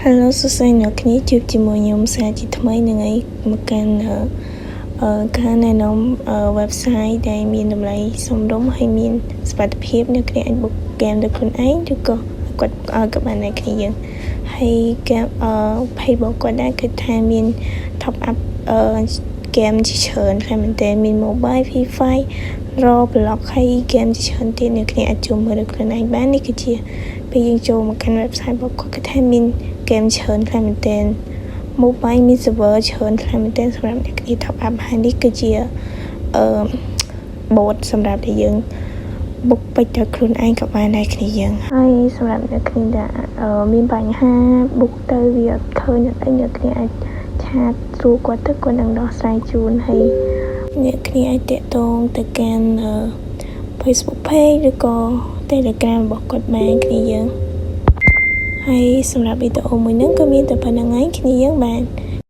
Hello សួស្តីអ្នកគ្នាជួបជាមួយខ្ញុំសាជាថ្មីនឹងឯមកកាន់ការណែនាំwebsite ដែលមានតម្លៃសមរម្យហើយមានសុវត្ថិភាពអ្នកគ្នាអាចបុកហ្គេមដោយខ្លួនឯងឬក៏គាត់ក៏បានអ្នកគ្នាយើងហើយហ្គេមpage របស់គាត់ដែរគឺថាមាន top up ហ្គេមជាច្រើនហើយមែនតើមាន mobile free fire raw block ហើយហ្គេមជាច្រើនទៀតអ្នកគ្នាអាចចូលមើលដោយខ្លួនឯងបាននេះគឺជាពេលយើងចូលមកកាន់ website របស់គាត់គឺថាមានហ្គេមច្រើនខ្លាំងមែនទែន mobile មាន server ច្រើនខ្លាំងមែនទែនសម្រាប់អ្នកគ្នា top up ហើយនេះគឺជាbot សម្រាប់ដែលយើងបុកពេចដោយខ្លួនឯងក៏បានដែរគ្នាយើងហើយសម្រាប់អ្នកគ្នាដែលមានបញ្ហាបុកទៅវាអត់ឃើញអីអ្នកគ្នាអាចឆាតសួរគាត់ទៅគាត់នឹងដោះស្រាយជូនហើយអ្នកគ្នាអាចតាក់ទងទៅកាន់ Facebook page ឬក៏ Telegram របស់គាត់បានគ្នាយើងហើយសម្រាប់វីដេអូមួយហ្នឹងក៏មានតែប៉ុណ្្នឹងឯងគ្នាយើងបាន